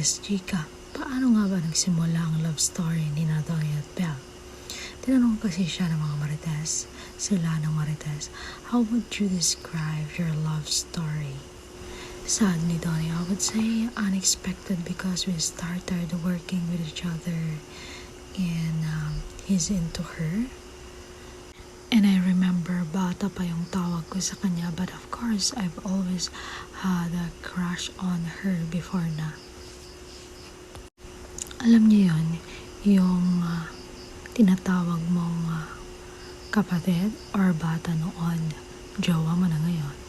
Marites, chika, paano nga ba nagsimula ang love story ni Donnie at Belle? Tinanong kasi siya ng mga Marites, sila ng Marites, how would you describe your love story? Sadly, Donnie, I would say unexpected because we started working with each other and he's into her. And I remember bata pa yung tawag ko sa kanya, but of course, I've always had a crush on her before na. Alam niyo yun, yung tinatawag mong kapatid or bata noon, jowa mo na ngayon.